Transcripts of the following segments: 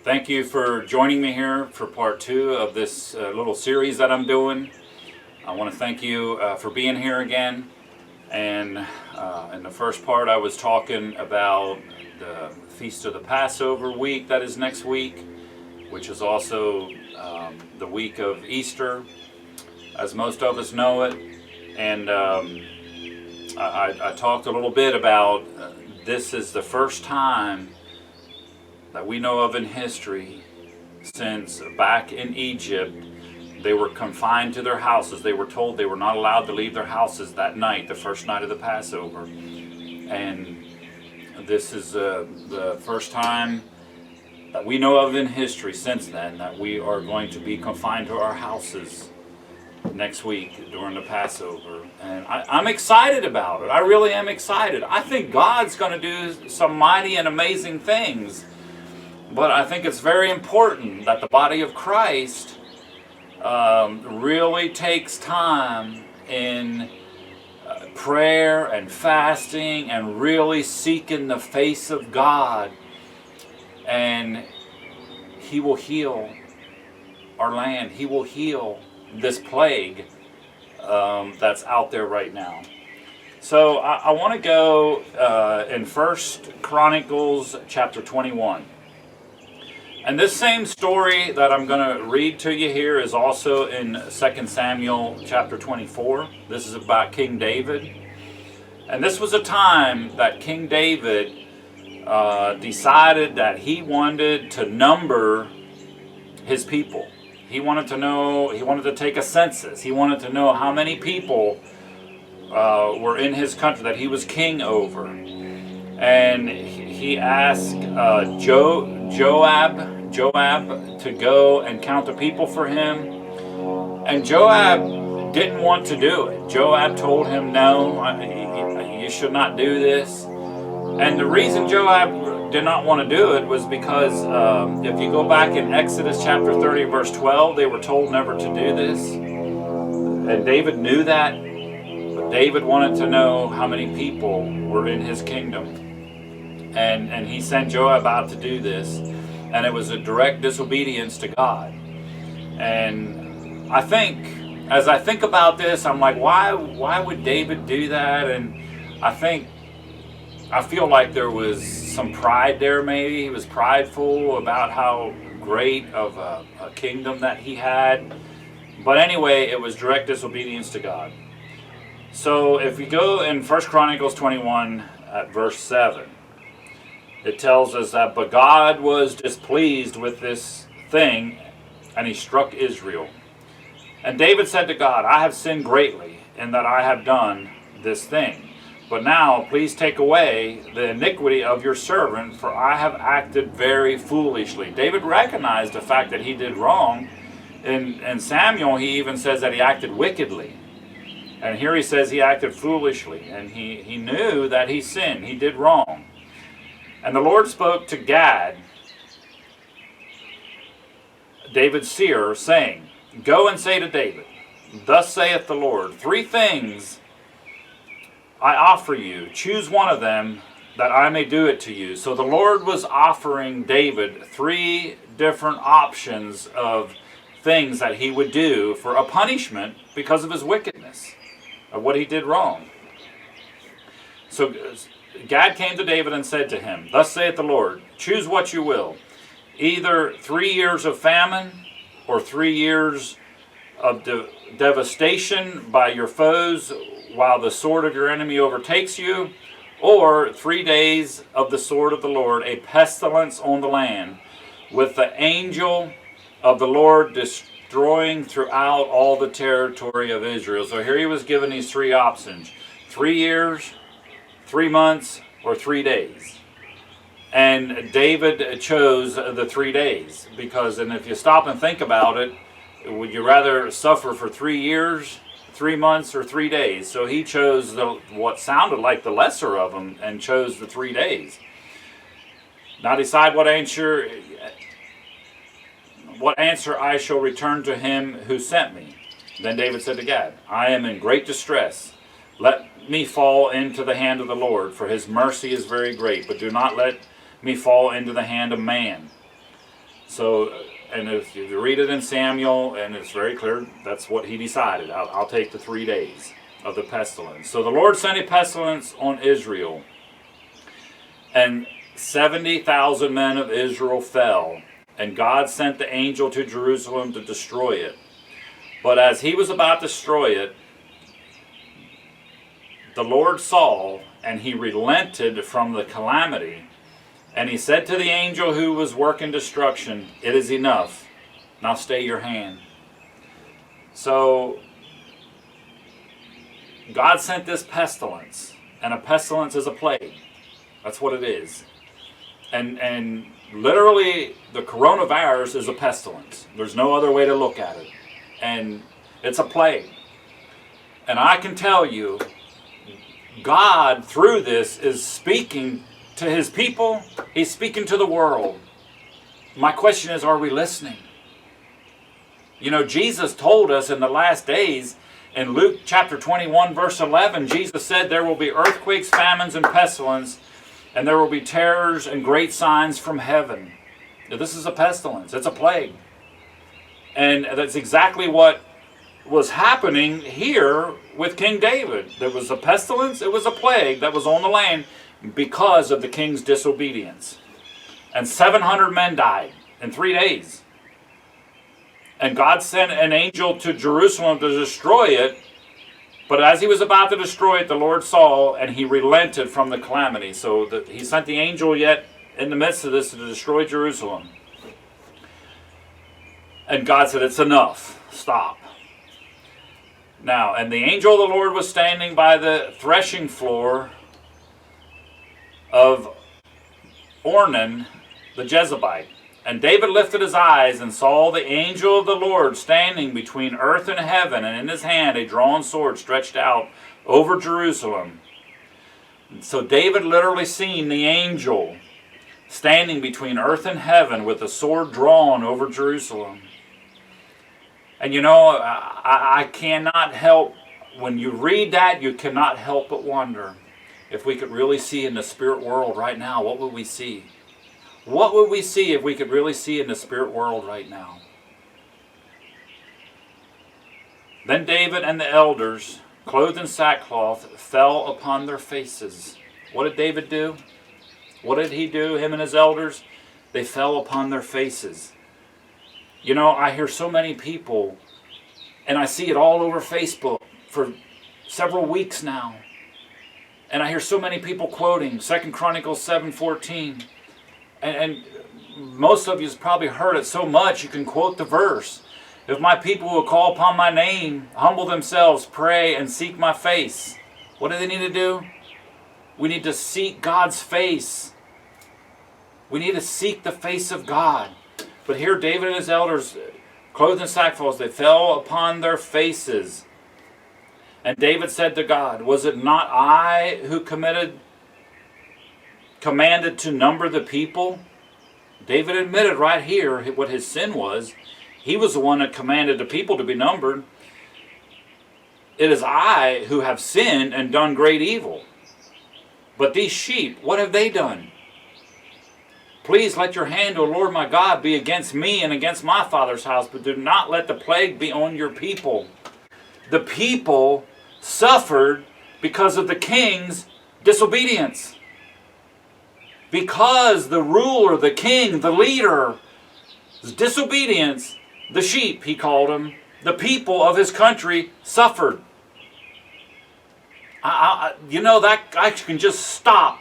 Thank you for joining me here for part two of this little series that I'm doing. I want to thank you for being here again. And in the first part, I was talking about the Feast of the Passover week that is next week, which is also the week of Easter, as most of us know it. And I talked a little bit about this is the first time that we know of in history since back in Egypt they were confined to their houses. They were told they were not allowed to leave their houses that night, the first night of the Passover. And this is the first time that we know of in history since then that we are going to be confined to our houses next week during the Passover. And I'm excited about it. I really am excited. I think God's going to do some mighty and amazing things. But I think it's very important that the body of Christ really takes time in prayer and fasting and really seeking the face of God. And He will heal our land. He will heal this plague that's out there right now. So I want to go in 1 Chronicles chapter 21. And this same story that I'm going to read to you here is also in 2 Samuel chapter 24. This is about King David. And this was a time that King David decided that he wanted to number his people. He wanted to take a census. He wanted to know how many people were in his country that he was king over. And he asked Joab to go and count the people for him. And Joab didn't want to do it. Joab told him, no, you should not do this. And the reason Joab did not want to do it was because if you go back in Exodus chapter 30 verse 12, they were told never to do this. And David knew that. But David wanted to know how many people were in his kingdom. And he sent Joab out to do this. And it was a direct disobedience to God. And I think, as I think about this, I'm like, why would David do that? And I feel like there was some pride there maybe. He was prideful about how great of a kingdom that he had. But anyway, it was direct disobedience to God. So if we go in 1 Chronicles 21 at verse 7, it tells us that, but God was displeased with this thing, and He struck Israel. And David said to God, I have sinned greatly in that I have done this thing. But now, please take away the iniquity of your servant, for I have acted very foolishly. David recognized the fact that he did wrong. In Samuel, he even says that he acted wickedly. And here he says he acted foolishly. And he knew that he sinned. He did wrong. And the Lord spoke to Gad, David's seer, saying, go and say to David, thus saith the Lord, 3 things I offer you. Choose one of them, that I may do it to you. So the Lord was offering David 3 different options of things that he would do for a punishment because of his wickedness, of what he did wrong. So Gad came to David and said to him, thus saith the Lord, choose what you will, either 3 years of famine or 3 years of devastation by your foes while the sword of your enemy overtakes you, or 3 days of the sword of the Lord, a pestilence on the land, with the angel of the Lord destroying throughout all the territory of Israel. So here he was given these 3 options: 3 years, 3 months, or 3 days. And David chose the 3 days because, and if you stop and think about it, would you rather suffer for 3 years, 3 months, or 3 days? So he chose what sounded like the lesser of them and chose the 3 days. Now decide what answer I shall return to him who sent me. Then David said to Gad, I am in great distress. Let me fall into the hand of the Lord, for his mercy is very great, but do not let me fall into the hand of man. So, and if you read it in Samuel, and it's very clear, that's what he decided. I'll take the 3 days of the pestilence. So the Lord sent a pestilence on Israel, and 70,000 men of Israel fell, and God sent the angel to Jerusalem to destroy it. But as he was about to destroy it, the Lord saw, and he relented from the calamity. And he said to the angel who was working destruction, "It is enough. Now stay your hand." So God sent this pestilence, and a pestilence is a plague. That's what it is. And literally, the coronavirus is a pestilence. There's no other way to look at it. And it's a plague. And I can tell you, God, through this, is speaking to his people. He's speaking to the world. My question is, are we listening? You know, Jesus told us in the last days, in Luke chapter 21, verse 11, Jesus said there will be earthquakes, famines, and pestilence, and there will be terrors and great signs from heaven. Now, this is a pestilence. It's a plague. And that's exactly what was happening here with King David. There was a pestilence, it was a plague that was on the land because of the king's disobedience. And 700 men died in 3 days. And God sent an angel to Jerusalem to destroy it. But as he was about to destroy it, the Lord saw, and he relented from the calamity. So he sent the angel yet in the midst of this to destroy Jerusalem. And God said, "It's enough. Stop." Now, and the angel of the Lord was standing by the threshing floor of Ornan the Jezebite. And David lifted his eyes and saw the angel of the Lord standing between earth and heaven, and in his hand a drawn sword stretched out over Jerusalem. And so David literally seen the angel standing between earth and heaven with a sword drawn over Jerusalem. And you know, I cannot help, when you read that, you cannot help but wonder, if we could really see in the spirit world right now, what would we see? What would we see if we could really see in the spirit world right now? Then David and the elders, clothed in sackcloth, fell upon their faces. What did David do? What did he do, him and his elders? They fell upon their faces. You know, I hear so many people, and I see it all over Facebook for several weeks now. And I hear so many people quoting 2 Chronicles 7:14. And most of you have probably heard it so much you can quote the verse. "If my people will call upon my name, humble themselves, pray, and seek my face." What do they need to do? We need to seek God's face. We need to seek the face of God. But here David and his elders, clothed in sackcloth, they fell upon their faces. And David said to God, "Was it not I who commanded to number the people?" David admitted right here what his sin was. He was the one that commanded the people to be numbered. "It is I who have sinned and done great evil. But these sheep, what have they done? Please let your hand, O Lord my God, be against me and against my father's house, but do not let the plague be on your people." The people suffered because of the king's disobedience. Because the ruler, the king, the leader, his disobedience, the sheep, he called them, the people of his country suffered. You know, that I can just stop,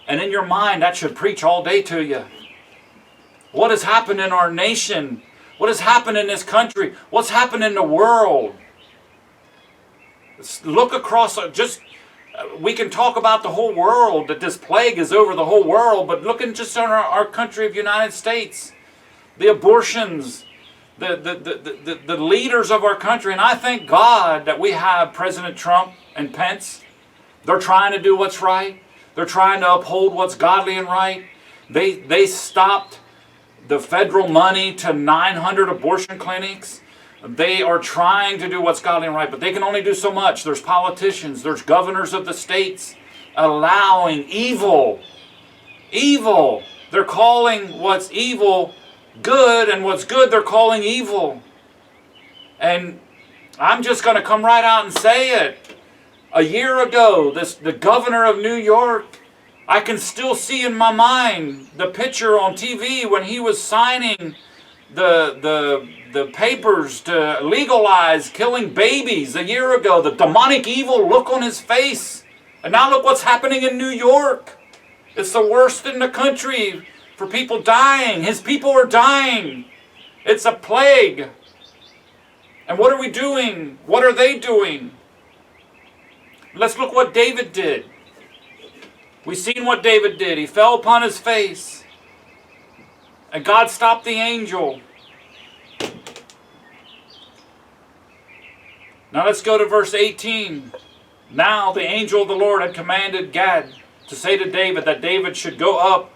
and in your mind that should preach all day to you. What has happened in our nation? What has happened in this country? What's happened in the world? Look across, we can talk about the whole world, that this plague is over the whole world, but looking just on our country of United States, the abortions, the leaders of our country. And I thank God that we have President Trump and Pence. They're trying to do what's right. They're trying to uphold what's godly and right. They stopped the federal money to 900 abortion clinics. They are trying to do what's godly and right, but they can only do so much. There's politicians, there's governors of the states allowing evil. They're calling what's evil good, and what's good they're calling evil. And I'm just going to come right out and say it. A year ago, the governor of New York, I can still see in my mind the picture on TV when he was signing the papers to legalize killing babies a year ago. The demonic evil look on his face. And now look what's happening in New York. It's the worst in the country for people dying. His people are dying. It's a plague. And what are we doing? What are they doing? Let's look what David did. We've seen what David did. He fell upon his face. And God stopped the angel. Now let's go to verse 18. Now the angel of the Lord had commanded Gad to say to David that David should go up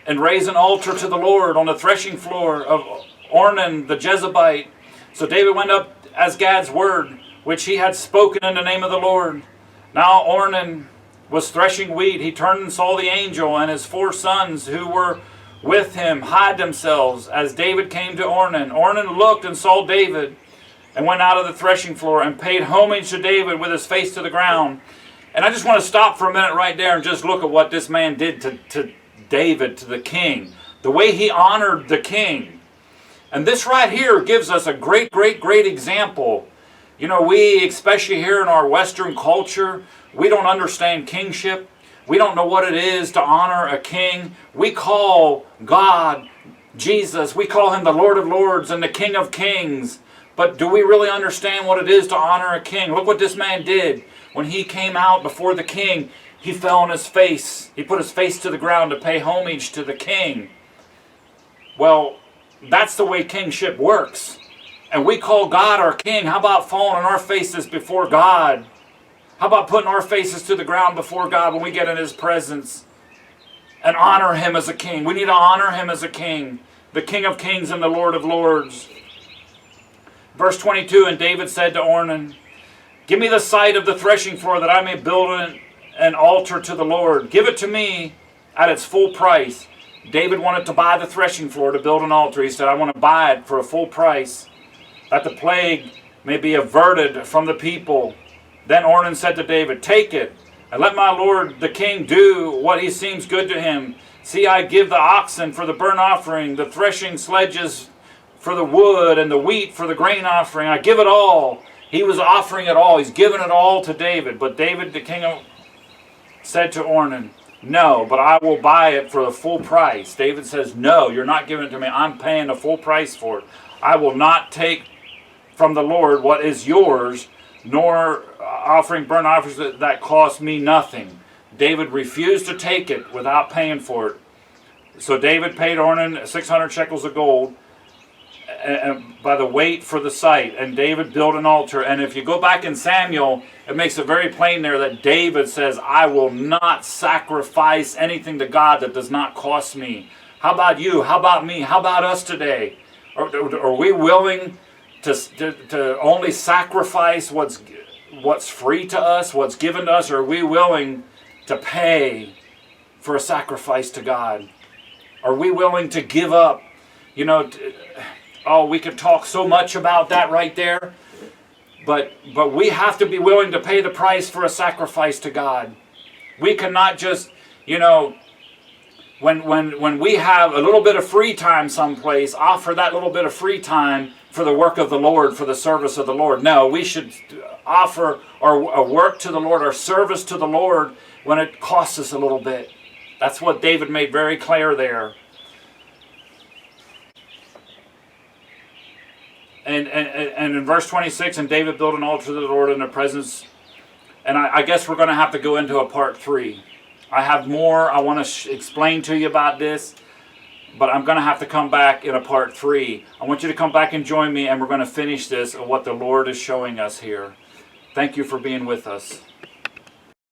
and raise an altar to the Lord on the threshing floor of Ornan the Jezebite. So David went up as Gad's word, which he had spoken in the name of the Lord. Now Ornan was threshing wheat. He turned and saw the angel, and his 4 sons who were with him hid themselves as David came to Ornan. Ornan looked and saw David and went out of the threshing floor and paid homage to David with his face to the ground. And I just want to stop for a minute right there and just look at what this man did to David, to the king. The way he honored the king. And this right here gives us a great example. You know, we, especially here in our Western culture, we don't understand kingship. We don't know what it is to honor a king. We call God, Jesus, we call him the Lord of Lords and the King of Kings. But do we really understand what it is to honor a king? Look what this man did. When he came out before the king, he fell on his face. He put his face to the ground to pay homage to the king. Well, that's the way kingship works. And we call God our king. How about falling on our faces before God? How about putting our faces to the ground before God when we get in his presence and honor him as a king? We need to honor him as a king, the King of Kings and the Lord of Lords. Verse 22, and David said to Ornan, give me the site of the threshing floor that I may build an altar to the Lord. Give it to me at its full price. David wanted to buy the threshing floor to build an altar. He said, I want to buy it for a full price, that the plague may be averted from the people. Then Ornan said to David, take it, and let my lord the king do what he seems good to him. See, I give the oxen for the burnt offering, the threshing sledges for the wood, and the wheat for the grain offering. I give it all. He was offering it all. He's given it all to David. But David, the king, said to Ornan, no, but I will buy it for the full price. David says, no, you're not giving it to me. I'm paying the full price for it. I will not take from the Lord what is yours, nor offering burnt offerings that cost me nothing. David refused to take it without paying for it. So David paid Ornan 600 shekels of gold by the weight for the site, and David built an altar. And if you go back in Samuel, it makes it very plain there that David says, I will not sacrifice anything to God that does not cost me. How about you? How about me? How about us today? Are we willing to only sacrifice what's free to us, what's given to us, or are we willing to pay for a sacrifice to God? Are we willing to give up? You know, we could talk so much about that right there, but we have to be willing to pay the price for a sacrifice to God. We cannot just, when we have a little bit of free time someplace, offer that little bit of free time for the work of the Lord, for the service of the Lord. No, we should offer our work to the Lord, our service to the Lord, when it costs us a little bit. That's what David made very clear there. And in verse 26, and David built an altar to the Lord in the presence. And I guess we're going to have to go into a part 3. I have more I want to explain to you about this, but I'm going to have to come back in a part 3. I want you to come back and join me, and we're going to finish this of what the Lord is showing us here. Thank you for being with us.